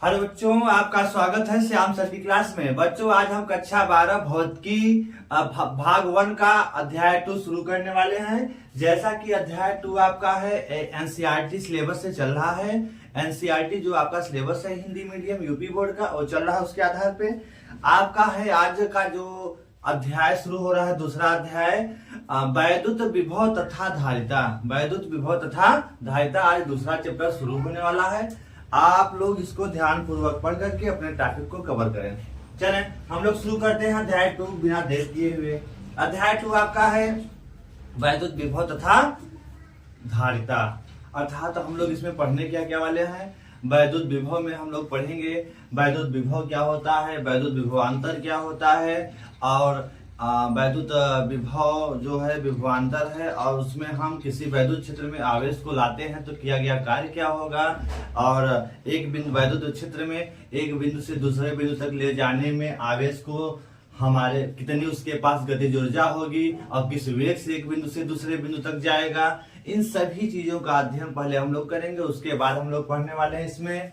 Hello बच्चों, आपका स्वागत है श्याम सर की क्लास में। बच्चों, आज हम कक्षा 12 भौतिकी भाग 1 का अध्याय 2 शुरू करने वाले हैं। जैसा कि अध्याय 2 आपका है एनसीईआरटी सिलेबस से चल रहा है। एनसीईआरटी जो आपका सिलेबस है हिंदी मीडियम यूपी बोर्ड का, वो चल रहा है। उसके आधार पे आपका है आज का जो अध्याय शुरू हो रहा है, दूसरा अध्याय वैद्युत विभव तथा धारिता। वैद्युत विभव तथा धारिता आज दूसरा चैप्टर शुरू होने वाला है। आप लोग इसको ध्यान पूर्वक पढ़ करके अपने टॉपिक को कवर करें। चलें हम लोग शुरू करते हैं अध्याय 2 बिना देर किए हुए। अध्याय 2 आपका है वैद्युत विभव तथा धारिता। अर्थात हम लोग इसमें पढ़ने क्या वाले हैं। वैद्युत विभव में हम लोग पढ़ेंगे वैद्युत विभव क्या होता है, वैद्युत विभवांतर क्या होता है, और वैद्युत विभव जो है विभवांतर है, और उसमें हम किसी वैद्युत क्षेत्र में आवेश को लाते हैं तो किया गया कार्य क्या होगा, और एक बिंदु वैद्युत क्षेत्र में एक बिंदु से दूसरे बिंदु तक ले जाने में आवेश को हमारे कितनी उसके पास गतिज ऊर्जा होगी, और किस वेग से एक बिंदु से दूसरे बिंदु तक जाएगा। इन सभी चीजों का अध्ययन पहले हम लोग करेंगे। उसके बाद हम लोग पढ़ने वाले हैं इसमें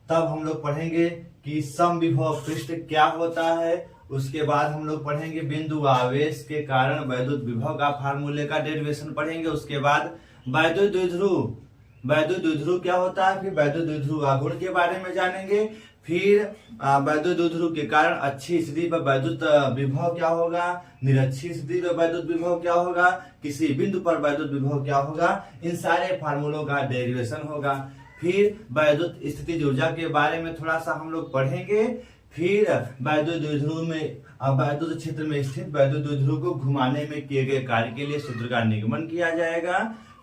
तब हम लोग पढ़ेंगे कि समविभव पृष्ठ क्या होता है। उसके बाद हम लोग पढ़ेंगे बिंदु आवेश के कारण वैद्युत विभव का फार्मूले का डेरिवेशन पढ़ेंगे। उसके बाद वैद्युत द्विध्रुव क्या होता है, फिर वैद्युत द्विध्रुव आघूर्ण के बारे में जानेंगे। फिर वैद्युत द्विध्रुव के कारण अच्छी स्थिति पर वैद्युत विभव क्या होगा, निरक्षी स्थिति पर वैद्युत विभव क्या होगा, किसी बिंदु पर वैद्युत विभव क्या होगा। इन सारे फार्मूलों का डेरिवेशन होगा। फिर वैद्युत स्थितिज ऊर्जा के बारे में थोड़ा सा हम लोग पढ़ेंगे। फिर वैद्युत द्विध्रुव में वैद्युत क्षेत्र में स्थित वैद्युत द्विध्रुव को घुमाने में किए गए कार्य के लिए सूत्र का निगमन किया जाएगा।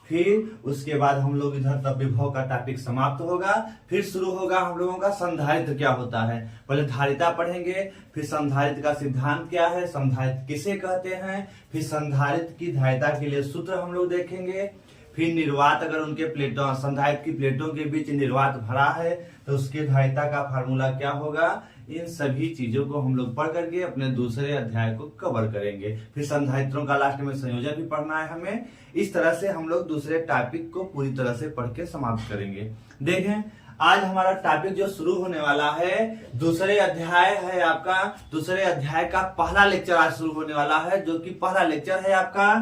फिर उसके बाद हम लोग इधर तब विभव का टॉपिक समाप्त होगा। फिर शुरू होगा हम लोगों का संधारित्र क्या होता है। पहले धारिता पढ़ेंगे, फिर संधारित्र का सिद्धांत क्या है, संधारित्र किसे कहते हैं, फिर संधारित्र की धारिता के लिए सूत्र हम लोग देखेंगे। फिर निर्वात, अगर उनके प्लेटों संधारित्र की प्लेटों के बीच निर्वात भरा है तो उसके धारिता का फार्मूला क्या होगा। इन सभी चीजों को हम लोग पढ़ करके अपने दूसरे अध्याय को कवर करेंगे। फिर संधारित्रों का लास्ट में संयोजन भी पढ़ना है हमें। इस तरह से हम लोग दूसरे टॉपिक को पूरी तरह से पढ़ के समाप्त करेंगे। देखें आज हमारा टॉपिक जो शुरू होने वाला है दूसरे अध्याय है आपका। दूसरे अध्याय का पहला लेक्चर आज शुरू होने वाला है, जो कि पहला लेक्चर है आपका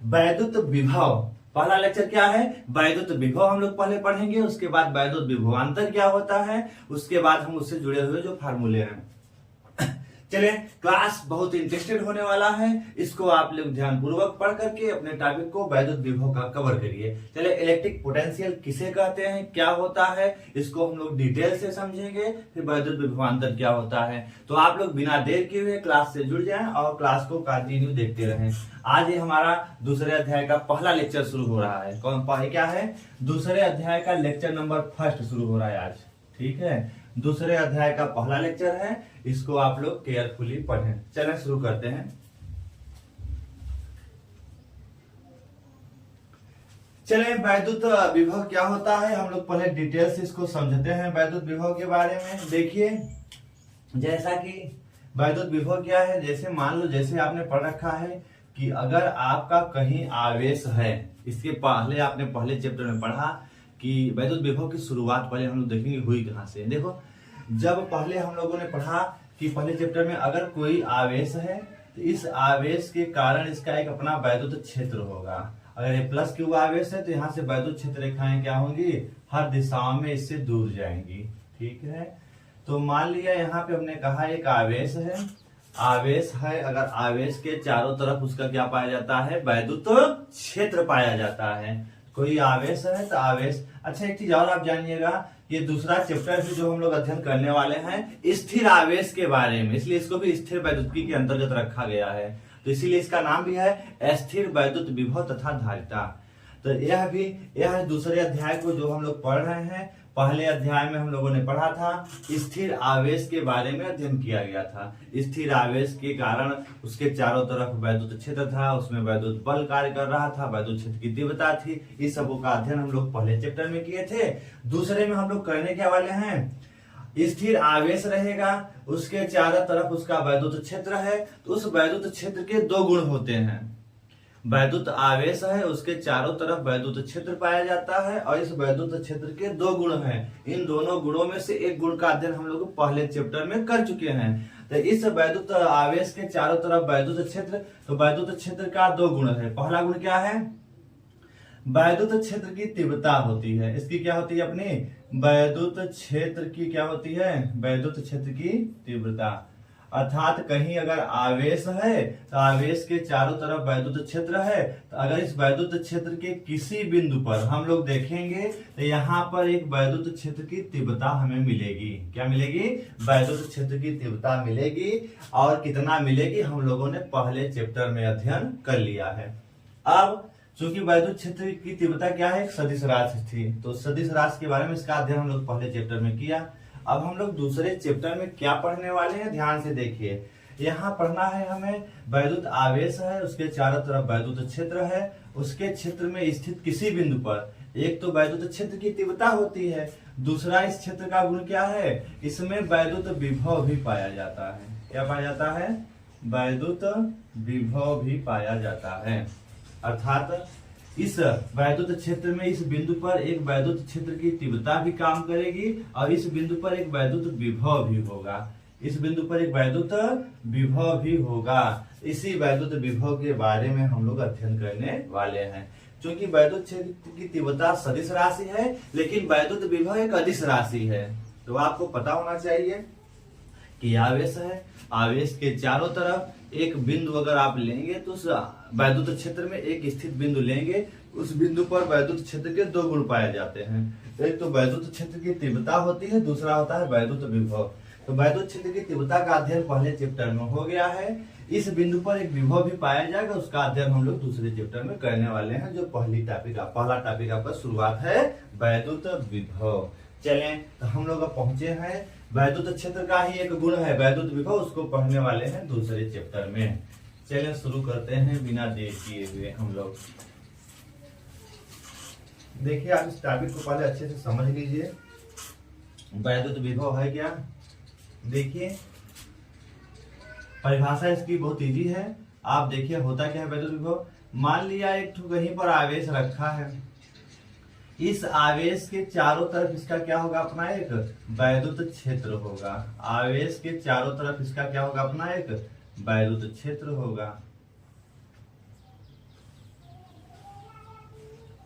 वैद्युत विभव। पहला लेक्चर क्या है, वैद्युत विभव हम लोग पहले पढ़ेंगे। उसके बाद वैद्युत विभवांतर क्या होता है, उसके बाद हम उससे जुड़े हुए जो फार्मूले हैं। चलिए क्लास बहुत इंटरेस्टेड होने वाला है, इसको आप लोग ध्यान पूर्वक पढ़ करके अपने टॉपिक को वैद्युत विभव का कवर करिए। चलिए इलेक्ट्रिक पोटेंशियल किसे कहते हैं, क्या होता है, इसको हम लोग डिटेल से समझेंगे। फिर वैद्युत विभवांतर क्या होता है। तो आप लोग बिना देर किए हुए क्लास से जुड़ जाएं और क्लास को कंटिन्यू देखते रहें। आज ये हमारा दूसरे अध्याय का पहला लेक्चर शुरू हो रहा है। कौन क्या है, दूसरे अध्याय का लेक्चर नंबर 1 शुरू हो रहा है आज। ठीक है, दूसरे अध्याय का पहला लेक्चर है, इसको आप लोग केयरफुली पढ़ें। चलें शुरू करते हैं। चलें वैद्युत विभव क्या होता है हम लोग पहले डिटेल से इसको समझते हैं। वैद्युत विभव के बारे में देखिए, जैसा कि वैद्युत विभव क्या है, जैसे मान लो जैसे आपने पढ़ रखा है कि अगर आपका कहीं आवेश है, इसके पहले आपने पहले चैप्टर में पढ़ा कि वैद्युत विभव की शुरुआत पहले हम लोग देखेंगे हुई कहां से। देखो, जब पहले हम लोगों ने पढ़ा कि पहले चैप्टर में अगर कोई आवेश है तो इस आवेश के कारण इसका एक अपना वैद्युत क्षेत्र होगा। अगर ये प्लस क्यू आवेश है तो यहाँ से वैद्युत क्षेत्र रेखाएं क्या होंगी, हर दिशाओं में इससे दूर जाएंगी। ठीक है, तो मान लिया यहाँ पे हमने कहा एक आवेश है। आवेश है, अगर आवेश के चारों तरफ उसका क्या पाया जाता है, वैद्युत क्षेत्र पाया जाता है। कोई आवेश है तो आवेश। अच्छा एक चीज और आप जानिएगा, ये दूसरा चैप्टर भी जो हम लोग अध्ययन करने वाले हैं स्थिर आवेश के बारे में, इसलिए इसको भी स्थिर वैद्युतिकी के अंतर्गत रखा गया है। तो इसीलिए इसका नाम भी है स्थिर वैद्युत विभव तथा धारिता। तो यह दूसरे अध्याय को जो हम लोग पढ़ रहे हैं, पहले अध्याय में हम लोगों ने पढ़ा था स्थिर आवेश के बारे में अध्ययन किया गया था। स्थिर आवेश के कारण उसके चारों तरफ वैद्युत क्षेत्र था, उसमें वैद्युत बल कार्य कर रहा था, वैद्युत क्षेत्र की तीव्रता थी। इस सब का अध्ययन हम लोग पहले चैप्टर में किए थे। दूसरे में हम लोग करने क्या वाले हैं, स्थिर आवेश रहेगा, उसके चारों तरफ उसका वैद्युत क्षेत्र है, तो उस वैद्युत क्षेत्र के दो गुण होते हैं। वैद्युत आवेश है उसके चारों तरफ वैद्युत क्षेत्र पाया जाता है और इस वैद्युत क्षेत्र के दो गुण हैं। इन दोनों गुणों में से एक गुण का अध्ययन हम लोग पहले चैप्टर में कर चुके हैं। तो इस वैद्युत आवेश के चारों तरफ वैद्युत क्षेत्र, तो वैद्युत क्षेत्र का दो गुण है। पहला गुण क्या है? वैद्युत क्षेत्र की तीव्रता होती है। इसकी क्या होती है? अपनी वैद्युत क्षेत्र की क्या होती है? वैद्युत क्षेत्र की तीव्रता। अर्थात कहीं अगर आवेश है तो आवेश के चारों तरफ वैद्युत क्षेत्र है, तो अगर इस वैद्युत क्षेत्र के किसी बिंदु पर हम लोग देखेंगे तो यहाँ पर एक वैद्युत क्षेत्र की तीव्रता हमें मिलेगी। क्या मिलेगी? वैद्युत क्षेत्र की तीव्रता मिलेगी। और कितना मिलेगी हम लोगों ने पहले चैप्टर में अध्ययन कर लिया है। अब चूंकि वैद्युत क्षेत्र की तीव्रता क्या है? एक सदिश राशि थी, तो सदिश राशि के बारे में इसका अध्ययन हम लोग पहले चैप्टर में किया। अब हम लोग दूसरे चैप्टर में क्या पढ़ने वाले हैं, ध्यान से देखिए। यहाँ पढ़ना है हमें वैद्युत आवेश है, उसके चारों तरफ वैद्युत क्षेत्र है, उसके क्षेत्र में स्थित किसी बिंदु पर एक तो वैद्युत क्षेत्र की तीव्रता होती है, दूसरा इस क्षेत्र का गुण क्या है? इसमें वैद्युत विभव भी पाया जाता है। क्या पाया जाता है? वैद्युत विभव भी पाया जाता है। अर्थात इस वैद्युत क्षेत्र में इस बिंदु पर एक वैद्युत क्षेत्र की तीव्रता भी काम करेगी और इस बिंदु पर एक वैद्युत विभव भी होगा। इस बिंदु पर एक वैद्युत विभव भी होगा। इसी वैद्युत विभव के बारे में हम लोग अध्ययन करने वाले हैं। क्योंकि वैद्युत क्षेत्र की तीव्रता सदिश राशि है, लेकिन वैद्युत विभव एक अदिश राशि है। तो आपको पता होना चाहिए कि आवेश है, आवेश के चारों तरफ एक बिंदु अगर आप लेंगे तो उस वैद्युत क्षेत्र में एक स्थित बिंदु लेंगे, उस बिंदु पर वैद्युत क्षेत्र के दो गुण पाए जाते हैं। एक तो वैद्युत क्षेत्र की तीव्रता होती है, दूसरा होता है वैद्युत विभव। तो वैद्युत क्षेत्र की तीव्रता का अध्ययन पहले चैप्टर में हो गया है। इस बिंदु पर एक विभव भी पाया जाएगा, उसका अध्ययन हम लोग दूसरे चैप्टर में करने वाले हैं। जो पहला टॉपिक आपका शुरुआत है वैद्युत विभव। चलें, तो हम लोग अब पहुंचे हैं वैद्युत क्षेत्र का ही एक गुण है वैद्युत विभव, उसको पढ़ने वाले हैं दूसरे चैप्टर में। चलें शुरू करते हैं बिना देर किए हुए। हम लोग देखिए, आप इस टॉपिक को पहले अच्छे से समझ लीजिए। वैद्युत विभव है क्या? देखिए, परिभाषा इसकी बहुत इजी है। आप देखिए होता क्या है वैद्युत विभव। मान लिया एक कहीं पर आवेश रखा है, इस आवेश के चारों तरफ इसका क्या होगा? अपना एक वैद्युत क्षेत्र होगा। आवेश के चारों तरफ इसका क्या होगा? अपना एक वैद्युत क्षेत्र होगा।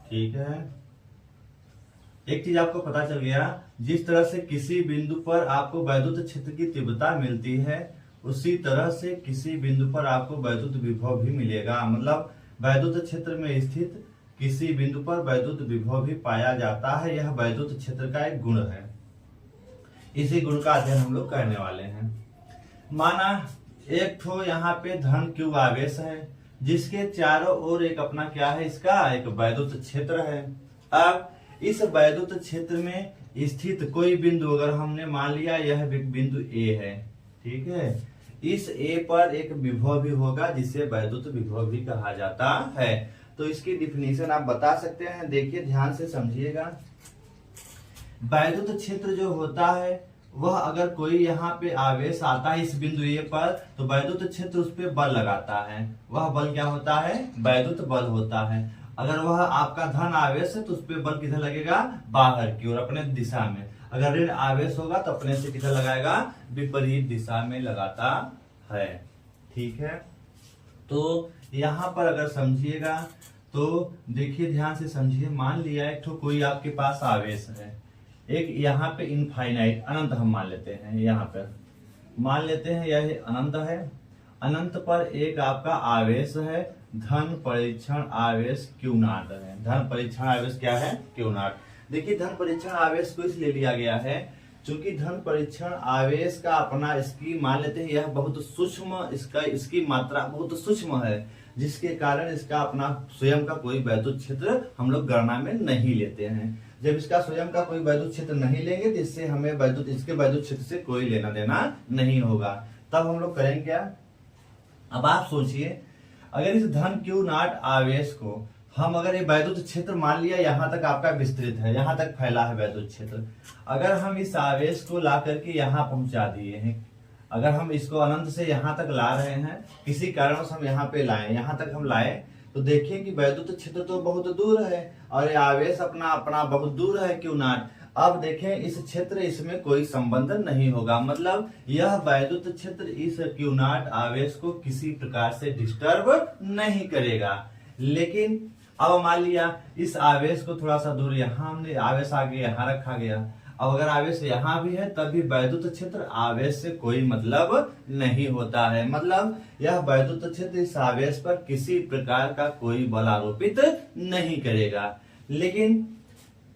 ठीक है, एक चीज आपको पता चल गया, जिस तरह से किसी बिंदु पर आपको वैद्युत क्षेत्र की तीव्रता मिलती है, उसी तरह से किसी बिंदु पर आपको वैद्युत विभव भी मिलेगा। मतलब वैद्युत क्षेत्र में स्थित किसी बिंदु पर वैद्युत विभव भी पाया जाता है। यह वैद्युत क्षेत्र का एक गुण है। इसी गुण का अध्ययन हम लोग करने वाले हैं। माना एक ठो यहाँ पे धन क्यू आवेश है, जिसके चारों ओर एक अपना क्या है? इसका एक वैद्युत क्षेत्र है। अब इस वैद्युत क्षेत्र में स्थित कोई बिंदु अगर हमने मान लिया यह बिंदु ए है, ठीक है, इस ए पर एक विभव भी होगा जिसे वैद्युत विभव भी कहा जाता है। तो इसकी डिफिनीशन आप बता सकते हैं। देखिए ध्यान से समझिएगा। वैद्युत क्षेत्र जो होता है वह अगर कोई यहाँ पे आवेश आता है इस बिंदु ए पर, तो वैद्युत क्षेत्र उस पर बल लगाता है। वह बल क्या होता है? वैद्युत बल होता है। अगर वह आपका धन आवेश है तो उस पर बल किधर लगेगा? बाहर की ओर, अपने दिशा में। अगर ऋण आवेश होगा तो अपने से किधर लगाएगा? विपरीत दिशा में लगाता है। ठीक है, तो यहाँ पर अगर समझिएगा तो देखिए ध्यान से समझिए। मान लिया एक तो कोई आपके पास आवेश है, एक यहाँ पे इनफाइनाइट अनंत हम मान लेते हैं। यहाँ पर मान लेते हैं यह अनंत है। अनंत पर एक आपका आवेश है, धन परीक्षण आवेश क्यू नॉट है। धन परीक्षण आवेश क्या है? Q not. देखिए धन परीक्षण आवेश को इसलिए लिया गया है क्योंकि धन परीक्षण आवेश का अपना इसकी मान लेते हैं यह बहुत सूक्ष्म, इसकी मात्रा बहुत सूक्ष्म है, जिसके कारण इसका अपना स्वयं का कोई वैद्युत क्षेत्र हम लोग गणना में नहीं लेते हैं। जब इसका स्वयं का कोई वैद्युत क्षेत्र नहीं लेंगे तो इससे हमें इसके वैद्युत क्षेत्र से कोई लेना देना नहीं होगा। तब हम लोग करेंगे क्या? अब आप सोचिए, अगर इस धन क्यू नॉट आवेश को हम अगर ये वैद्युत क्षेत्र मान लिया यहाँ तक आपका विस्तृत है, यहाँ तक फैला है वैद्युत क्षेत्र, अगर हम इस आवेश को ला करके यहाँ पहुंचा दिए हैं, अगर हम इसको अनंत से यहाँ तक ला रहे हैं, किसी कारणवश हम यहाँ पे लाए, यहाँ तक हम लाए, तो देखिए कि वैद्युत क्षेत्र तो बहुत दूर है और ये आवेश अपना अपना बहुत दूर है क्यू नॉट। अब देखें इस क्षेत्र इसमें कोई संबंध नहीं होगा, मतलब यह वैद्युत क्षेत्र इस क्यू नॉट आवेश को किसी प्रकार से डिस्टर्ब नहीं करेगा। लेकिन अब मान लिया इस आवेश को थोड़ा सा दूर, यहाँ हमने आवेश आगे यहाँ रखा गया, अब अगर आवेश यहाँ भी है तब भी वैद्युत क्षेत्र आवेश से कोई मतलब नहीं होता है, मतलब यह वैद्युत क्षेत्र इस आवेश पर किसी प्रकार का कोई बल आरोपित नहीं करेगा। लेकिन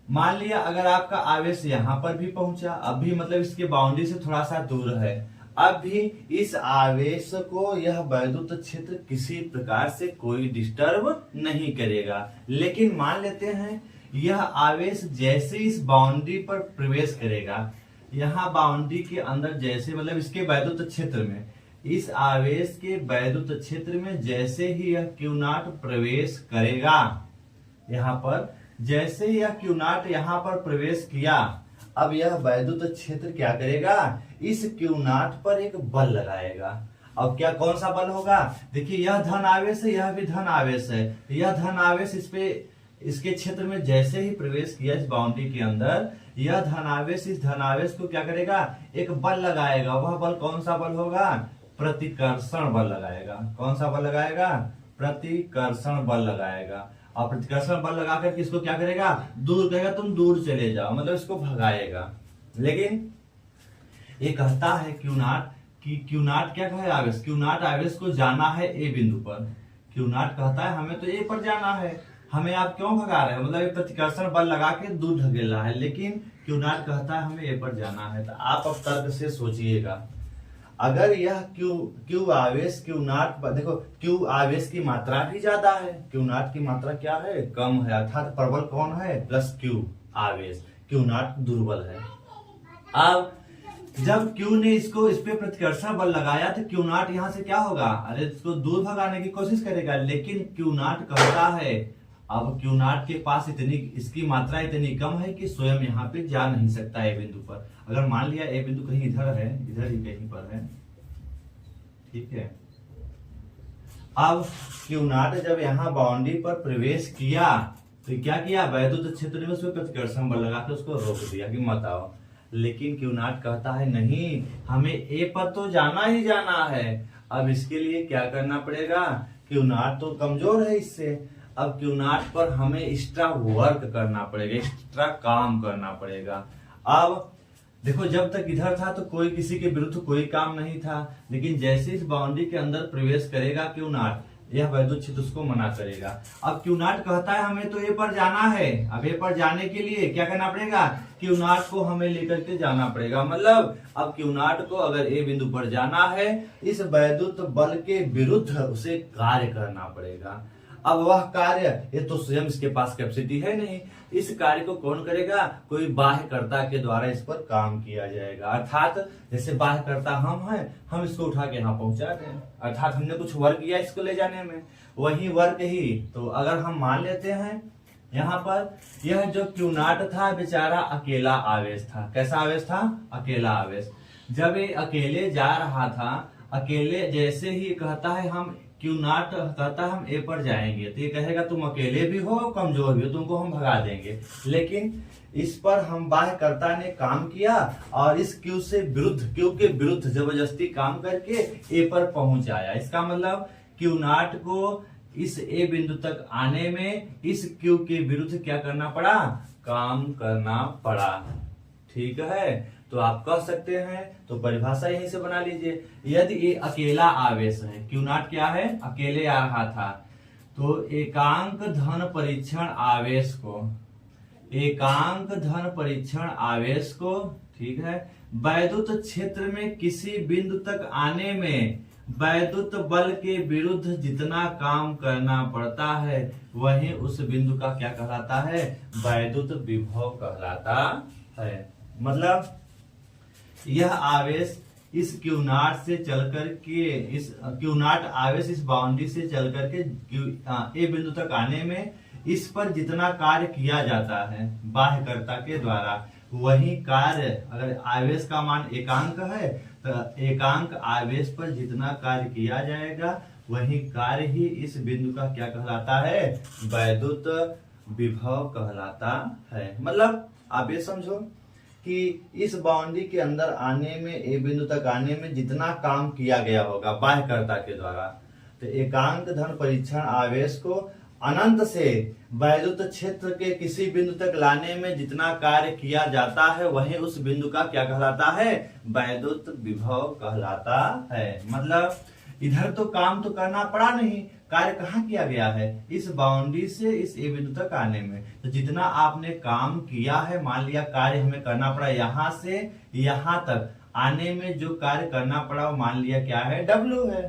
मान लिया अगर आपका आवेश यहाँ पर भी पहुंचा, अब भी मतलब इसके बाउंड्री से थोड़ा सा दूर है, अब भी इस आवेश को यह वैद्युत क्षेत्र किसी प्रकार से कोई डिस्टर्ब नहीं करेगा। लेकिन मान लेते हैं यह आवेश जैसे इस बाउंड्री पर प्रवेश करेगा, यहाँ बाउंड्री के अंदर जैसे मतलब इसके वैद्युत क्षेत्र में, इस आवेश के वैद्युत क्षेत्र में जैसे ही यह क्यू नॉट प्रवेश करेगा, यहाँ पर जैसे ही यह क्यू नॉट यहाँ पर प्रवेश किया, अब यह वैद्युत क्षेत्र क्या करेगा, इस क्यू नॉट पर एक बल लगाएगा। अब क्या कौन सा बल होगा, देखिए यह धन आवेश है, यह भी धन आवेश है, यह धन आवेश इस पे इसके क्षेत्र में जैसे ही प्रवेश किया इस बाउंड्री के अंदर, यह धनावेश इस धनावेश को क्या करेगा, एक बल लगाएगा। वह बल कौन सा बल होगा, प्रतिकर्षण बल लगाएगा। कौन सा बल लगाएगा, प्रतिकर्षण बल लगाएगा। और प्रतिकर्षण बल लगा करके इसको क्या करेगा, दूर करेगा, तुम दूर चले जाओ, मतलब इसको भगाएगा। लेकिन ये कहता है क्यू नॉट कि क्यू नॉट क्या कहे, आवेश, क्यू नॉट आवेश को जाना है ए बिंदु पर। क्यू नॉट कहता है हमें तो ए पर जाना है, हमें आप क्यों भगा रहे हैं, मतलब ये प्रतिकर्षण बल लगा के दूर ढकेल रहा है। लेकिन क्यू नॉट कहता है हमें ए पर जाना है। तो आप अब तर्क से सोचिएगा, अगर यह क्यू आवेश क्यू नॉट, देखो क्यू आवेश की मात्रा भी ज्यादा है, क्यू नॉट की मात्रा क्या है, कम है, अर्थात प्रबल कौन है, प्लस क्यू आवेश, क्यू नॉट दुर्बल है। अब जब क्यू ने इसको इस पे प्रतिकर्षण बल लगाया तो क्यू नॉट यहाँ से क्या होगा, अरे इसको दूर भगाने की कोशिश करेगा। लेकिन क्यू नॉट कहता है अब क्यू नॉट के पास इतनी, इसकी मात्रा इतनी कम है कि स्वयं यहाँ पे जा नहीं सकता ए बिंदु पर। अगर मान लिया ए बिंदु कहीं इधर है, इधर ही कहीं पर है, ठीक है। अब क्यू नॉट जब यहाँ बाउंड्री पर प्रवेश किया तो क्या किया, वैद्युत क्षेत्र में उसमें प्रतिकर्षण बल लगा के उसको रोक दिया कि मत आओ। लेकिन क्यू नॉट कहता है नहीं, हमें ए पर तो जाना ही जाना है। अब इसके लिए क्या करना पड़ेगा, क्यू नॉट तो कमजोर है इससे, अब क्यू नॉट पर हमें एक्स्ट्रा वर्क करना पड़ेगा, एक्स्ट्रा काम करना पड़ेगा। अब देखो जब तक इधर था तो कोई किसी के विरुद्ध कोई काम नहीं था, लेकिन जैसे इस बाउंड्री के अंदर प्रवेश करेगा क्यू नॉट, यह वैद्युत क्षेत्र उसको मना करेगा। अब क्यू नॉट कहता है हमें तो ए पर जाना है, अब ए पर जाने के लिए क्या करना पड़ेगा, क्यू नॉट को हमें लेकर के जाना पड़ेगा। मतलब अब क्यू नॉट को अगर ए बिंदु पर जाना है, इस वैद्युत बल के विरुद्ध उसे कार्य करना पड़ेगा। अब वह कार्य, ये तो स्वयं इसके पास कैपेसिटी है नहीं, इस कार्य को कौन करेगा, कोई बाह्यकर्ता के द्वारा इस पर काम किया जाएगा। अर्थात जैसे बाह्यकर्ता हम हैं, हम इसको उठा के यहाँ पहुंचा दें, अर्थात हमने कुछ वर्क किया इसको ले जाने में, वही वर्क ही। तो अगर हम मान लेते हैं यहाँ पर यह जो क्यू नॉट था बेचारा अकेला आवेश था। कैसा आवेश था, अकेला आवेश। जब ये अकेले जा रहा था, अकेले जैसे ही कहता है हम, क्यू नॉट कहता है हम ए पर जाएंगे, तो ये कहेगा तुम अकेले भी हो, कमजोर भी हो, तुमको हम भगा देंगे। लेकिन इस पर हम बाह्यकर्ता ने काम किया और इस क्यू से विरुद्ध, क्यू के विरुद्ध जबरदस्ती काम करके ए पर पहुंच आया। इसका मतलब क्यू नॉट को इस ए बिंदु तक आने में इस क्यू के विरुद्ध क्या करना पड़ा, काम करना पड़ा। ठीक है, तो आप कह सकते हैं, तो परिभाषा यहीं से बना लीजिए, यदि ये अकेला आवेश है, क्यू नॉट क्या है, अकेले आ रहा था, तो एकांक धन परीक्षण आवेश को, एकांक धन परीक्षण आवेश को, ठीक है, वैद्युत क्षेत्र में किसी बिंदु तक आने में वैद्युत बल के विरुद्ध जितना काम करना पड़ता है वही उस बिंदु का क्या कहलाता है, वैद्युत विभव कहलाता है। मतलब यह आवेश इस क्यू नॉट से चलकर के, इस क्यू नॉट आवेश इस बाउंड्री से चल करके ए बिंदु तक आने में इस पर जितना कार्य किया जाता है बाह्यकर्ता के द्वारा, वही कार्य, अगर आवेश का मान एकांक है तो एकांक आवेश पर जितना कार्य किया जाएगा वही कार्य ही इस बिंदु का क्या कहलाता है, वैद्युत विभव कहलाता है। मतलब आप ये समझो कि इस बाउंड्री के अंदर आने में, ए बिंदु तक आने में जितना काम किया गया होगा बाह्यकर्ता के द्वारा, तो एकांक धन परीक्षण आवेश को अनंत से वैद्युत क्षेत्र के किसी बिंदु तक लाने में जितना कार्य किया जाता है वही उस बिंदु का क्या कहलाता है, वैद्युत विभव कहलाता है। मतलब इधर तो काम तो करना पड़ा नहीं, कार्य कहाँ किया गया है, इस बाउंड्री से इस ए बिंदु तक आने में। तो जितना आपने काम किया है, मान लिया कार्य हमें करना पड़ा यहां से यहां तक आने में, जो कार्य करना पड़ा वो मान लिया क्या है, W है।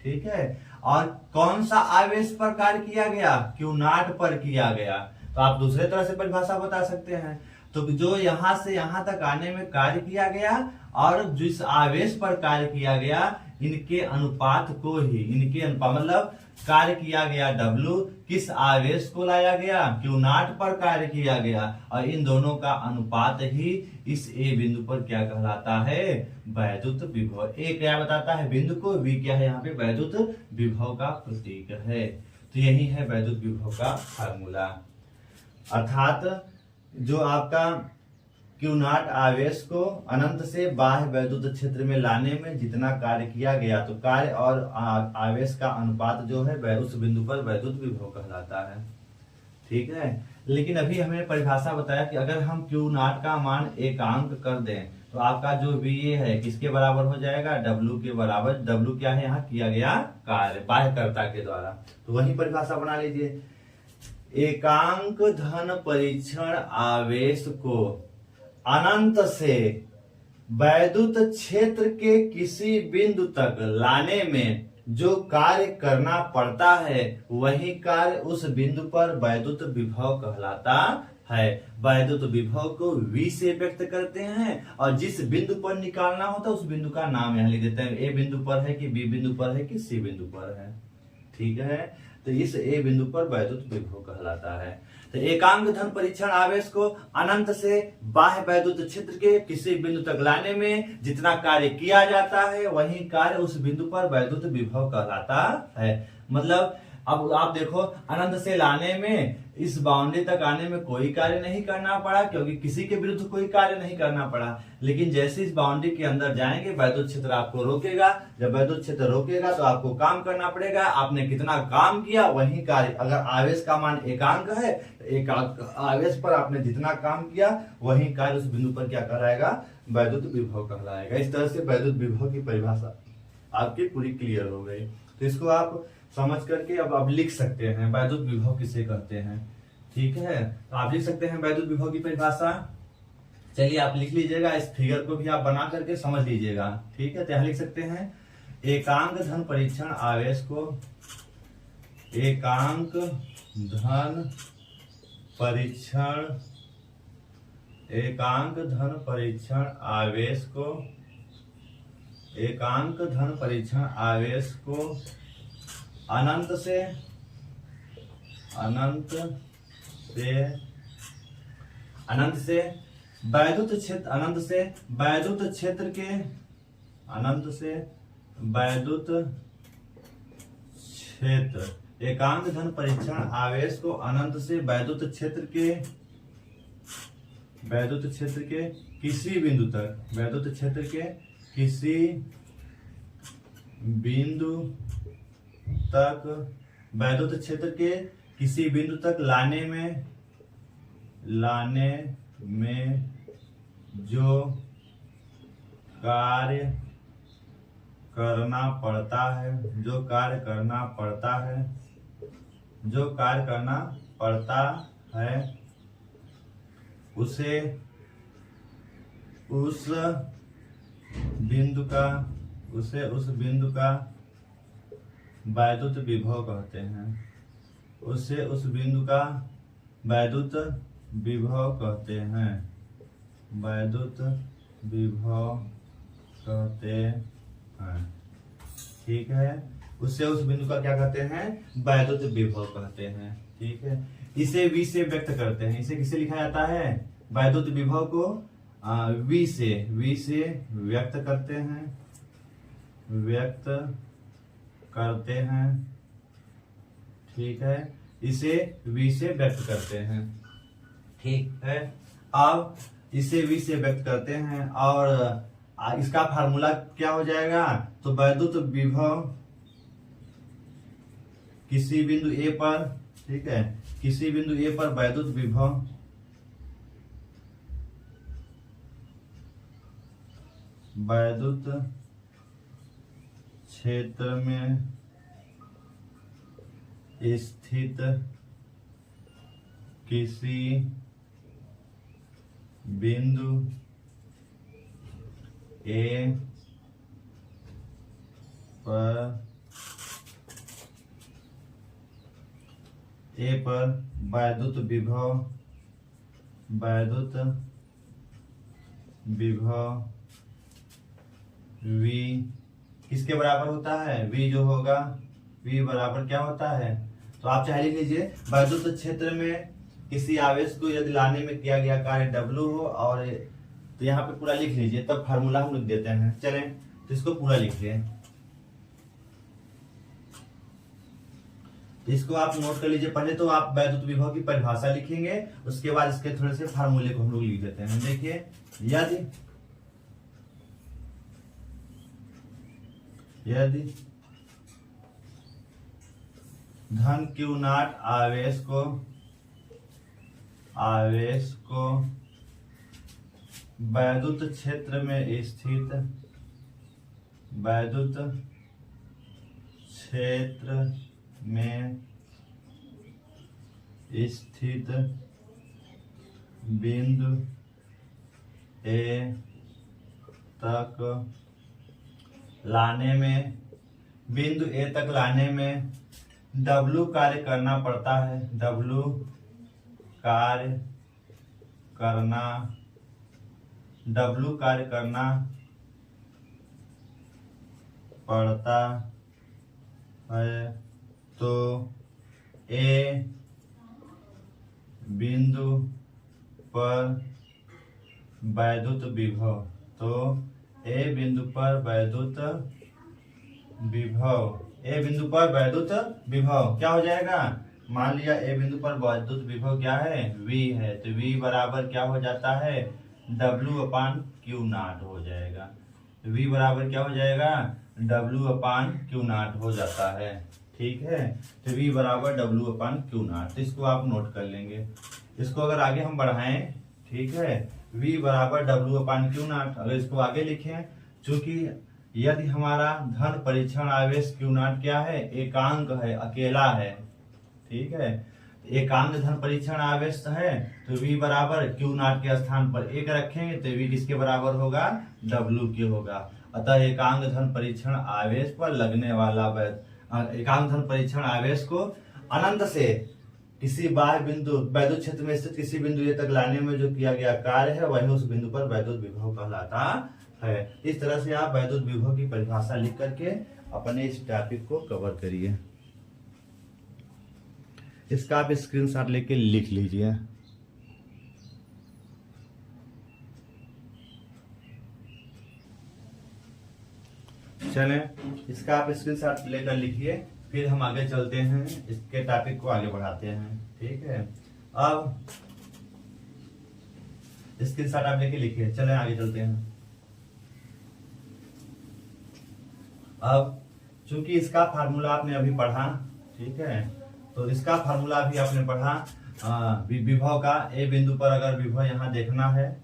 ठीक है, और कौन सा आवेश पर कार्य किया गया, Q0 पर किया गया। तो आप दूसरे तरह से परिभाषा बता सकते हैं, तो जो यहां से यहां तक आने में कार्य किया गया और जिस आवेश पर कार्य किया गया, इनके अनुपात को ही, इनके अनुपात मतलब कार्य किया गया W, किस आवेश को लाया गया, Q0 पर कार्य किया गया, और इन दोनों का अनुपात ही इस ए बिंदु पर क्या कहलाता है, वैद्युत विभव। ए क्या बताता है बिंदु को, V क्या है यहाँ पे वैद्युत विभव का प्रतीक है। तो यही है वैद्युत विभव का फार्मूला। अर्थात जो आपका Q0 आवेश को अनंत से बाह्य वैद्युत क्षेत्र में लाने में जितना कार्य किया गया, तो कार्य और आवेश का अनुपात जो है उस बिंदु पर वैद्युत विभव कहलाता है। ठीक है, लेकिन अभी हमें परिभाषा बताया कि अगर हम Q0 का मान एकांक कर दें तो आपका जो VA है किसके बराबर हो जाएगा, W के बराबर। W क्या है, यहाँ किया गया कार्य बाह्यकर्ता के द्वारा। तो वही परिभाषा बना लीजिए, एकांक धन परीक्षण आवेश को अनंत से वैद्युत क्षेत्र के किसी बिंदु तक लाने में जो कार्य करना पड़ता है वही कार्य उस बिंदु पर वैद्युत विभव कहलाता है। वैद्युत विभव को V से व्यक्त करते हैं और जिस बिंदु पर निकालना होता है उस बिंदु का नाम यहाँ लिख देते हैं, ए बिंदु पर है कि B बिंदु पर है कि C बिंदु पर है। ठीक है, तो इस ए बिंदु पर वैद्युत विभव कहलाता है। तो एकांक धन परीक्षण आवेश को अनंत से बाह्य वैद्युत क्षेत्र के किसी बिंदु तक लाने में जितना कार्य किया जाता है वही कार्य उस बिंदु पर वैद्युत विभव कहलाता है। मतलब अब आप देखो, अनंत से लाने में, इस बाउंड्री तक आने में कोई कार्य नहीं करना पड़ा क्योंकि किसी के विरुद्ध कोई कार्य नहीं करना पड़ा। लेकिन जैसे इस बाउंड्री के अंदर जाएंगे वैद्युत क्षेत्र आपको रोकेगा, जब वैद्युत क्षेत्र रोकेगा तो आपको काम करना पड़ेगा। आपने कितना काम किया वही कार्य, अगर आवेश का मान एकांक है तो एकांक आवेश पर आपने जितना काम किया वही कार्य उस बिंदु पर क्या कहलाएगा, वैद्युत विभव कहलाएगा। इस तरह से वैद्युत विभव की परिभाषा आपकी पूरी क्लियर हो गई। तो इसको आप समझ करके अब लिख सकते हैं वैद्युत विभव किसे कहते हैं। ठीक है, तो आप लिख सकते हैं वैद्युत विभव की परिभाषा। चलिए आप लिख लीजिएगा, इस फिगर को भी आप बना करके समझ लीजिएगा। ठीक है, तो यहाँ लिख सकते हैं एकांक धन परीक्षण आवेश को, एकांक धन परीक्षण, एकांक धन परीक्षण आवेश को, एकांक धन परीक्षण आवेश को अनंत से वैद्युत क्षेत्र, अनंत से वैद्युत क्षेत्र के, अनंत से वैद्युत क्षेत्र, एकांक धन परीक्षण आवेश को अनंत से वैद्युत क्षेत्र के, वैद्युत क्षेत्र के किसी बिंदु तक, वैद्युत क्षेत्र के किसी बिंदु तक, वैद्युत क्षेत्र के किसी बिंदु तक लाने में जो कार्य करना पड़ता है, जो कार्य करना पड़ता है, जो कार्य करना पड़ता है उसे उस बिंदु का, उसे उस बिंदु का वैद्युत विभव कहते हैं, उसे उस बिंदु का वैद्युत विभव कहते हैं, वैद्युत विभव कहते हैं। ठीक है, उससे उस बिंदु का क्या कहते हैं, वैद्युत विभव कहते हैं। ठीक है, इसे V से व्यक्त करते हैं। इसे किसे लिखा जाता है, वैद्युत विभव को V से व्यक्त करते हैं, व्यक्त करते हैं, ठीक है, इसे v से व्यक्त करते हैं, ठीक है। अब इसे v से व्यक्त करते हैं और इसका फार्मूला क्या हो जाएगा, तो वैद्युत विभव किसी बिंदु ए पर, ठीक है, किसी बिंदु ए पर वैद्युत विभव वैद्युत क्षेत्र में स्थित किसी बिंदु ए पर वैद्युत विभव V किसके बराबर होता है, V जो होगा V बराबर क्या होता है, तो आप चाहे लिख लीजिए वैद्युत क्षेत्र में किसी आवेश को यदि लाने में किया गया कार्य W हो, और तो यहाँ पे पूरा लिख लीजिए, तब फार्मूला हम लिख देते हैं। चलें तो इसको पूरा लिखिए, इसको आप नोट कर लीजिए। पहले तो आप वैद्युत विभव की परिभाषा लिखेंगे, उसके बाद इसके थोड़े से फार्मूले को हम लोग लिख देते हैं। देखिए, यदि धन Q नॉट आवेश को वैद्युत क्षेत्र में स्थित बिंदु ए तक लाने में W कार्य करना पड़ता है, W कार्य करना पड़ता है, तो ए बिंदु पर वैद्युत विभव क्या हो जाएगा, मान लिया ए बिंदु पर वैद्युत विभव क्या है, V है, तो V बराबर क्या हो जाता है, W/Q नॉट हो जाएगा। V बराबर क्या हो जाएगा, W/Q नॉट हो जाता है, ठीक है। तो V बराबर W/Q नॉट, तो इसको आप नोट कर लेंगे। इसको अगर आगे हम बढ़ाएं, ठीक है, V बराबर W/Q नॉट, अगर इसको आगे लिखें, चूंकि यदि हमारा धन परीक्षण आवेश Q नॉट क्या है, एकांक है, अकेला है, ठीक है, एकांक धन परीक्षण आवेश है, तो V बराबर Q नॉट के स्थान पर 1 रखेंगे, तो V किसके बराबर होगा, W के होगा। अतः एकांक धन परीक्षण आवेश पर लगने वाला एकांक धन परीक्षण आवेश को अनंत से किसी बाह्य बिंदु वैद्युत क्षेत्र में स्थित किसी बिंदु ए तक लाने में जो किया गया कार्य है, वही उस बिंदु पर वैद्युत विभव कहलाता है। इस तरह से आप वैद्युत विभव की परिभाषा लिख करके अपने इस टॉपिक को कवर करिए। इसका आप स्क्रीनशॉट लेके लिख लीजिए। चलें, इसका आप स्क्रीनशॉट लेकर लिखिए, फिर हम आगे चलते हैं, इसके टॉपिक को आगे बढ़ाते हैं, ठीक है। अब स्क्रीनशॉट आप लेके लिखिए, चलें आगे चलते हैं। अब चूंकि इसका फार्मूला आपने अभी पढ़ा, ठीक है, तो इसका फार्मूला भी आपने पढ़ा विभव का। ए बिंदु पर अगर विभव यहाँ देखना है,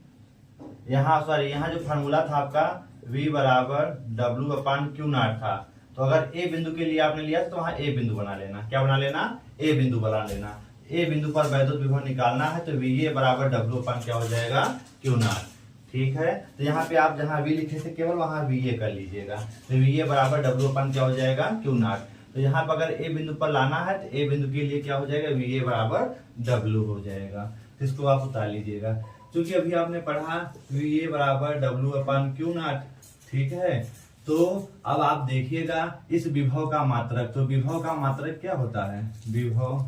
यहाँ जो फार्मूला था आपका V बराबर W/Q नॉट था, तो अगर ए बिंदु के लिए आपने लिया तो वहां ए बिंदु बना लेना। क्या बना लेना, ए बिंदु बना लेना। ए बिंदु पर वैद्युत विभव निकालना है, तो VA बराबर W/ क्या हो जाएगा, Q नॉट, ठीक है। तो यहाँ पे आप जहाँ V लिखे थे केवल वहां VA कर लीजिएगा, तो VA बराबर W/ क्या हो जाएगा, Q नॉट। तो यहाँ पर अगर ए बिंदु पर लाना है, तो ए बिंदु के लिए क्या हो जाएगा, VA बराबर W हो जाएगा। तो इसको आप उतार लीजिएगा। क्योंकि अभी आपने पढ़ा VA बराबर W/Q नॉट, ठीक है। तो अब आप देखिएगा इस विभव का मात्रक, तो विभव का मात्रक क्या होता है, विभव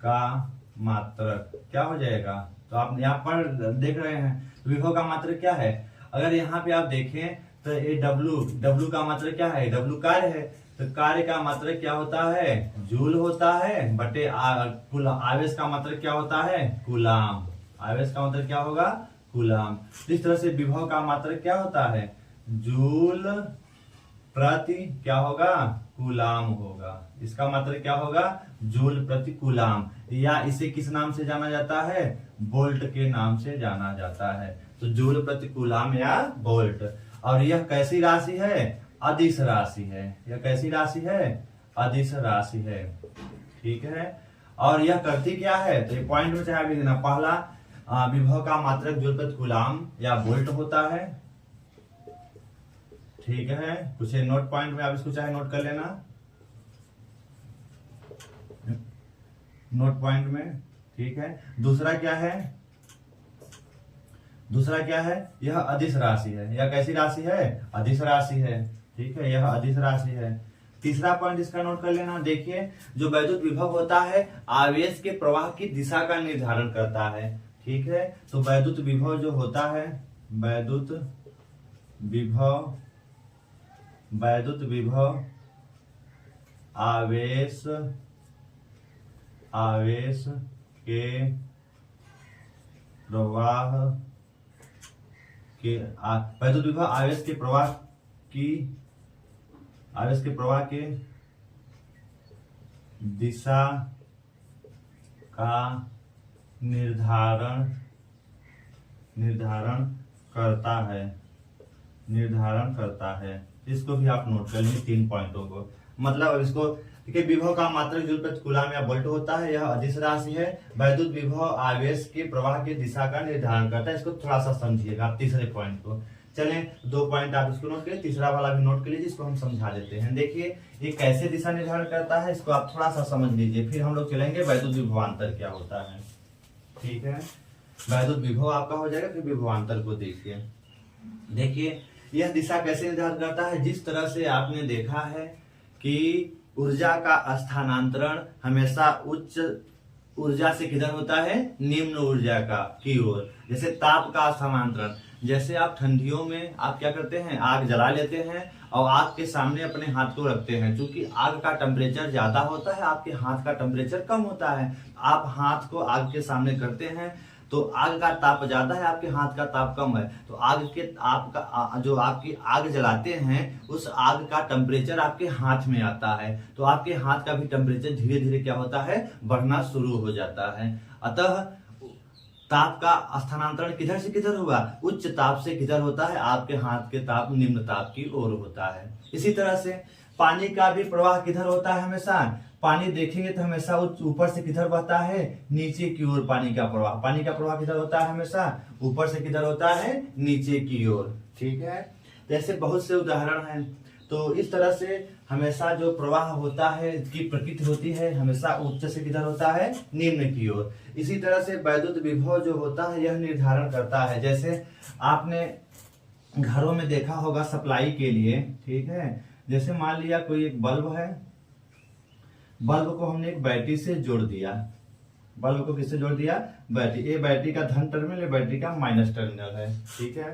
का मात्रक क्या हो जाएगा, तो आप यहाँ पर देख रहे हैं विभव का मात्रक क्या है। अगर यहाँ पे आप देखें तो ये डब्लू का मात्रक क्या है, डब्लू कार्य है, तो कार्य का मात्रक क्या होता है, जूल होता है, बटे आवेश का मात्रक क्या होता है, कूलाम। आवेश का मात्रक क्या होगा, कूलाम। इस तरह से विभव का मात्रक क्या होता है, जूल प्रति क्या होगा, कूलाम होगा। इसका मात्रक क्या होगा, जूल प्रति कूलाम, या इसे किस नाम से जाना जाता है, वोल्ट के नाम से जाना जाता है। तो जूल प्रति कूलाम या वोल्ट। और यह कैसी राशि है, अदिश राशि है। यह कैसी राशि है, अदिश राशि है। ठीक है। और यह करती क्या है, तो ये पॉइंट में चाहे देना, पहला विभव का मात्रक जूल प्रति कूलाम या वोल्ट होता है। ठीक है, कुछ नोट पॉइंट में आप इसको चाहे नोट कर लेना, नोट पॉइंट में। ठीक है। दूसरा क्या है, दूसरा क्या है, यह अदिश राशि है। यह कैसी राशि है, अदिश राशि है। ठीक है, यह अदिश राशि है। तीसरा पॉइंट इसका नोट कर लेना। देखिए, जो वैद्युत विभव होता है आवेश के प्रवाह की दिशा का निर्धारण करता है। ठीक है, तो वैद्युत विभव जो होता है, वैद्युत विभव, वैद्युत विभव आवेश के प्रवाह के वैद्युत विभव आवेश के प्रवाह के दिशा का निर्धारण करता है। इसको भी आप नोट कर लीजिए, 3 पॉइंटों को। मतलब इसको देखिए, विभव का मात्रक जूल प्रति कूलाम या वोल्ट होता है। यह अदिश राशि है। वैद्युत विभव आवेश के प्रवाह की दिशा का निर्धारण करता है। इसको थोड़ा सा समझिएगा आप, तीसरे पॉइंट को। चलें, 2 पॉइंट आप इसको नोट करिए, तीसरा वाला भी नोट कर लीजिए, इसको हम समझा देते हैं। देखिए, ये कैसे दिशा निर्धारण करता है, इसको आप थोड़ा सा समझ लीजिए, फिर हम लोग चलेंगे वैद्युत विभवांतर क्या होता है। ठीक है, वैद्युत विभव आपका हो जाएगा, फिर विभवांतर को देखिए। देखिए, यह दिशा कैसे निर्धारित करता है, जिस तरह से आपने देखा है कि ऊर्जा का स्थानांतरण हमेशा उच्च ऊर्जा से किधर होता है, निम्न ऊर्जा की ओर। जैसे ताप का स्थानांतरण, जैसे आप ठंडियों में आप क्या करते हैं, आग जला लेते हैं और आग के सामने अपने हाथ को रखते हैं। क्योंकि आग का टेम्परेचर ज्यादा होता है, आपके हाथ का टेम्परेचर कम होता है। आप हाथ को आग के सामने करते हैं तो आग का ताप ज्यादा है, आपके हाथ का ताप कम है, तो जो आपकी आग जलाते हैं उस आग का टेम्परेचर आपके हाथ में आता है, तो आपके हाथ का भी टेम्परेचर धीरे धीरे क्या होता है, बढ़ना शुरू हो जाता है। अतः ताप का स्थानांतरण किधर से किधर होगा, उच्च ताप से किधर होता है, आपके हाथ के ताप निम्न ताप की ओर होता है। इसी तरह से पानी का भी प्रवाह किधर होता है, हमेशा पानी देखेंगे तो हमेशा ऊपर से किधर बहता है, नीचे की ओर। पानी का प्रवाह किधर होता है, हमेशा ऊपर से किधर होता है, नीचे की ओर। ठीक है, तो ऐसे बहुत से उदाहरण हैं। तो इस तरह से हमेशा जो प्रवाह होता है की प्रकृति होती है, हमेशा उच्च से किधर होता है, निम्न की ओर। इसी तरह से वैद्युत विभव जो होता है यह निर्धारण करता है, जैसे आपने घरों में देखा होगा सप्लाई के लिए। ठीक है, जैसे मान लिया कोई एक बल्ब है, बल्ब को हमने एक बैटरी से जोड़ दिया। बल्ब को किससे जोड़ दिया, बैटरी। ये बैटरी का धन टर्मिनल, ये बैटरी का माइनस टर्मिनल है। ठीक है,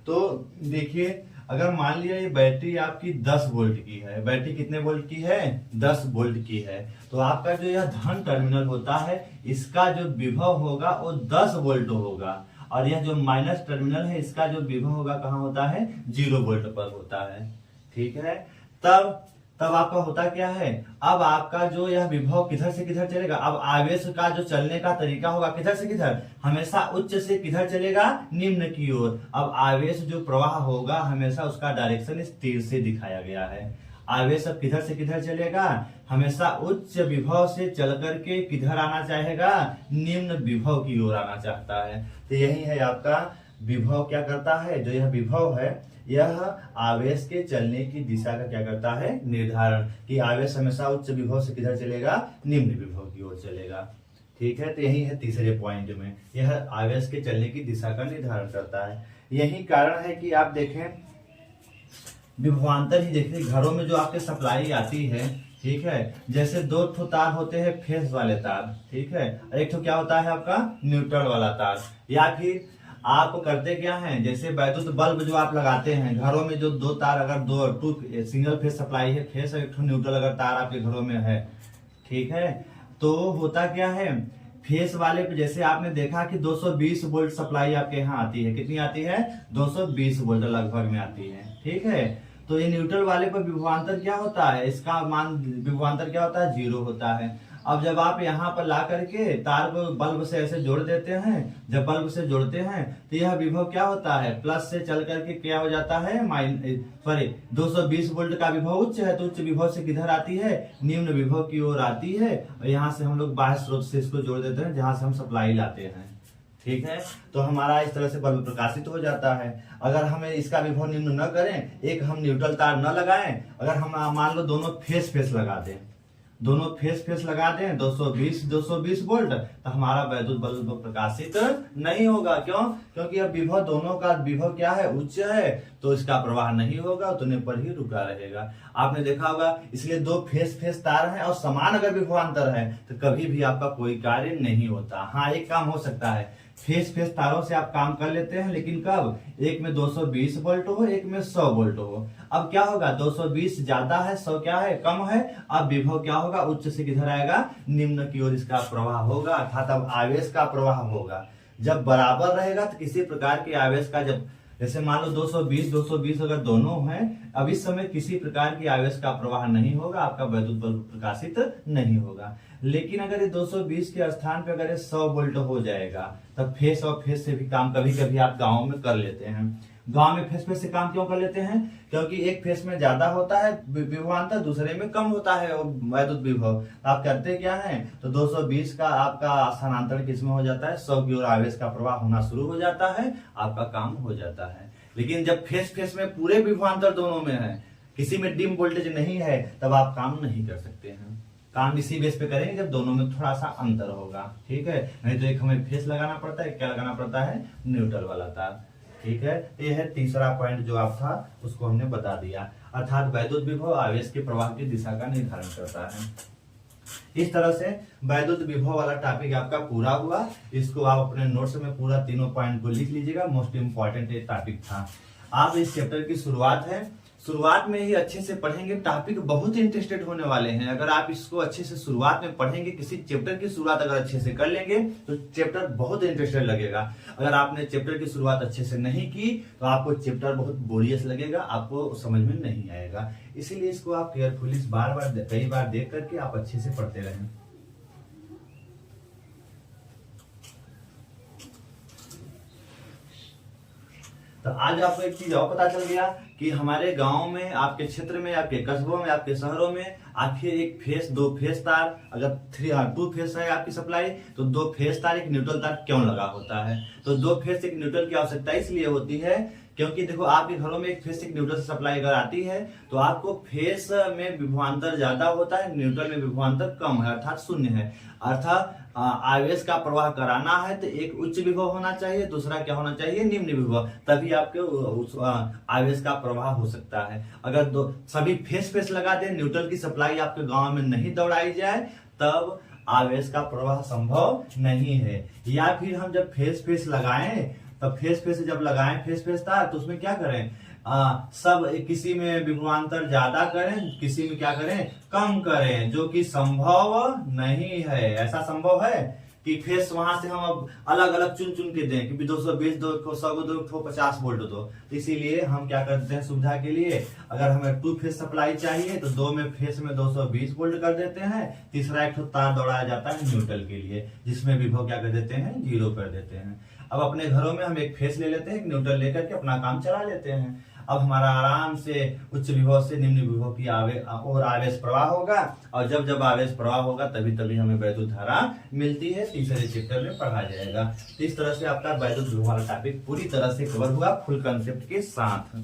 तो देखिए, अगर मान लिया ये बैटरी आपकी 10 वोल्ट की है, बैटरी कितने वोल्ट की है, 10 वोल्ट की है, तो आपका जो यह धन टर्मिनल होता है इसका जो विभव होगा वो 10 वोल्ट होगा, और यह जो माइनस टर्मिनल है इसका जो विभव होगा कहाँ होता है, 0 वोल्ट पर होता है। ठीक है, तब आपका होता क्या है, अब आपका जो यह विभव किधर से किधर चलेगा, अब आवेश का जो चलने का तरीका होगा किधर से किधर, हमेशा उच्च से किधर चलेगा, निम्न की ओर। अब आवेश जो प्रवाह होगा हमेशा उसका डायरेक्शन इस तीर से दिखाया गया है। आवेश अब किधर से किधर चलेगा, हमेशा उच्च विभव से चल करके किधर आना चाहेगा, निम्न विभव की ओर आना चाहता है। तो यही है आपका विभव क्या करता है, जो यह विभव है यह आवेश के चलने की दिशा का क्या करता है, निर्धारण, कि आवेश हमेशा उच्च विभव से किधर चलेगा, निम्न विभव की ओर चलेगा। ठीक है, तो यही है तीसरे पॉइंट में, यह आवेश के चलने की दिशा का निर्धारण करता है। यही कारण है कि आप देखें विभवांतर ही देखिए, घरों में जो आपके सप्लाई आती है, ठीक है, जैसे 2 ठो तार होते हैं फेस वाले तार, ठीक है, एक ठो क्या होता है आपका न्यूट्रल वाला तार, या फिर आप करते क्या हैं, जैसे वैद्युत बल्ब जो आप लगाते हैं घरों में, जो दो तार, अगर दो टू सिंगल फेज सप्लाई है, फेस और एक न्यूट्रल अगर तार आपके घरों में है, ठीक है, तो होता क्या है, फेस वाले पे जैसे आपने देखा कि 220 वोल्ट सप्लाई आपके यहाँ आती है, कितनी आती है, 220 वोल्ट लगभग में आती है, ठीक है। तो ये न्यूट्रल वाले पर विभवांतर क्या होता है, इसका मान विभवांतर क्या होता है, 0 होता है। अब जब आप यहाँ पर ला करके तार को बल्ब से ऐसे जोड़ देते हैं, जब बल्ब से जोड़ते हैं तो यह विभव क्या होता है, प्लस से चल करके क्या हो जाता है, 220 वोल्ट का विभव उच्च है, तो उच्च विभव से किधर आती है, निम्न विभव की ओर आती है, और यहाँ से हम लोग बाह्य स्रोत से इसको जोड़ देते हैं जहां से हम सप्लाई लाते हैं, ठीक है। तो हमारा इस तरह से बल्ब प्रकाशित हो जाता है। अगर हमें इसका विभव निम्न न करें, एक हम न्यूट्रल तार न लगाएं, अगर हम मान लो दोनों फेस लगा दें, दोनों फेस लगा दें 220 वोल्ट, तो हमारा वैद्युत बल्ब प्रकाशित नहीं होगा। क्यों? क्योंकि अब विभव, दोनों का विभव क्या है, उच्च है, तो इसका प्रवाह नहीं होगा, उतने पर ही रुका रहेगा। आपने देखा होगा, इसलिए दो फेस तार हैं और समान अगर विभवांतर है तो कभी भी आपका कोई कार्य नहीं होता। हाँ, एक काम हो सकता है, फेस तारों से आप काम कर लेते हैं, लेकिन कब, एक में 220 वोल्ट हो, एक में 100 वोल्ट हो। अब क्या होगा, 220 ज्यादा है, 100 क्या है, कम है। अब विभव क्या होगा, उच्च से किधर आएगा, निम्न की ओर इसका प्रवाह होगा, अर्थात अब आवेश का प्रवाह होगा। जब बराबर रहेगा तो किसी प्रकार के आवेश का, जब जैसे मान लो 220 अगर दोनों हैं, अब इस समय किसी प्रकार की आवेश का प्रवाह नहीं होगा, आपका वैद्युत बल्ब प्रकाशित नहीं होगा। लेकिन अगर ये 220 के स्थान पे अगर ये 100 वोल्ट हो जाएगा, तब फेस और फेस से भी काम कभी कभी आप गाँव में कर लेते हैं। गांव में फेस से काम क्यों कर लेते हैं, क्योंकि एक फेस में ज्यादा होता है विभवांतर, दूसरे में कम होता है वैद्युत विभव। आप करते क्या है, तो 220 का आपका स्थानांतरण किसमें हो जाता है, 100 की ओर आवेश का प्रवाह होना शुरू हो जाता है, आपका काम हो जाता है। लेकिन जब फेस में पूरे विभवांतर दोनों में है, किसी में डिम वोल्टेज नहीं है, तब आप काम नहीं कर सकते हैं। काम इसी बेस पे करेंगे जब दोनों में थोड़ा सा अंतर होगा, ठीक है। नहीं तो एक हमें फेस लगाना पड़ता है, क्या लगाना पड़ता है, न्यूट्रल वाला तार, ठीक है। ये है तीसरा पॉइंट जो आप था उसको हमने बता दिया, अर्थात वैद्युत विभव आवेश के प्रवाह की दिशा का निर्धारण करता है। इस तरह से वैद्युत विभव वाला टॉपिक आपका पूरा हुआ। इसको आप अपने नोट्स में पूरा तीनों पॉइंट को लिख लीजिएगा, मोस्ट इंपॉर्टेंट ये टॉपिक था। आप इस चैप्टर की शुरुआत है, शुरुआत में ही अच्छे से पढ़ेंगे, टॉपिक बहुत इंटरेस्टेड होने वाले हैं। अगर आप इसको अच्छे से शुरुआत में पढ़ेंगे, किसी चैप्टर की शुरुआत अगर अच्छे से कर लेंगे तो चैप्टर बहुत इंटरेस्टेड लगेगा। अगर आपने चैप्टर की शुरुआत अच्छे से नहीं की तो आपको चैप्टर बहुत बोरियस लगेगा, आपको समझ में नहीं आएगा। इसीलिए इसको आप केयरफुली कई बार देख करके आप अच्छे से पढ़ते रहें। तो आज आपको एक चीज और पता चल गया कि हमारे गांव में, आपके क्षेत्र में, आपके कस्बों में, आपके शहरों में आखिर एक फेस, दो फेस तार, अगर 2 फेस है आपकी सप्लाई, तो 2 फेस तार, एक न्यूट्रल तार क्यों लगा होता है। तो 2 फेस एक न्यूट्रल की आवश्यकता इसलिए होती है क्योंकि देखो, आपके घरों में एक फेस एक न्यूट्रल से सप्लाई अगर आती है तो आपको फेस में विभवांतर ज्यादा होता है, न्यूट्रल में विभवांतर कम है, अर्थात 0 है। अर्थात आवेश का प्रवाह कराना है तो एक उच्च विभव होना चाहिए, दूसरा क्या होना चाहिए, निम्न विभव, तभी आपके आवेश का प्रवाह हो सकता है। अगर सभी फेस लगा दें, न्यूट्रल की सप्लाई आपके गांव में नहीं दौड़ाई जाए, तब आवेश का प्रवाह संभव नहीं है। या फिर हम जब फेस लगाएं, तब फेस जब लगाएं फेस तार, तो उसमें क्या करें, सब किसी में विभवांतर ज्यादा करें, किसी में क्या करें, कम करें, जो कि संभव नहीं है। ऐसा संभव है कि फेस वहां से हम अब अलग अलग चुन के दें कि 220 दो, 100 दो, 50 वोल्ट दो। इसीलिए हम क्या करते हैं, सुविधा के लिए अगर हमें 2 फेस सप्लाई चाहिए तो 2 में फेस में 220 वोल्ट कर देते हैं, तीसरा एक तार दौड़ाया जाता है न्यूट्रल के लिए, जिसमें विभव क्या कर देते हैं, 0 कर देते हैं। अब अपने घरों में हम एक फेस ले लेते हैं, एक न्यूट्रल लेकर के अपना काम चला लेते हैं। अब हमारा आराम से उच्च विभव से निम्न विभव की और आवेश प्रवाह होगा, और जब आवेश प्रवाह होगा तभी हमें वैद्युत धारा मिलती है। तीसरे चैप्टर में पढ़ा जाएगा। तो इस तरह से आपका वैद्युत विभव वाला टॉपिक पूरी तरह से कवर हुआ, फुल कंसेप्ट के साथ।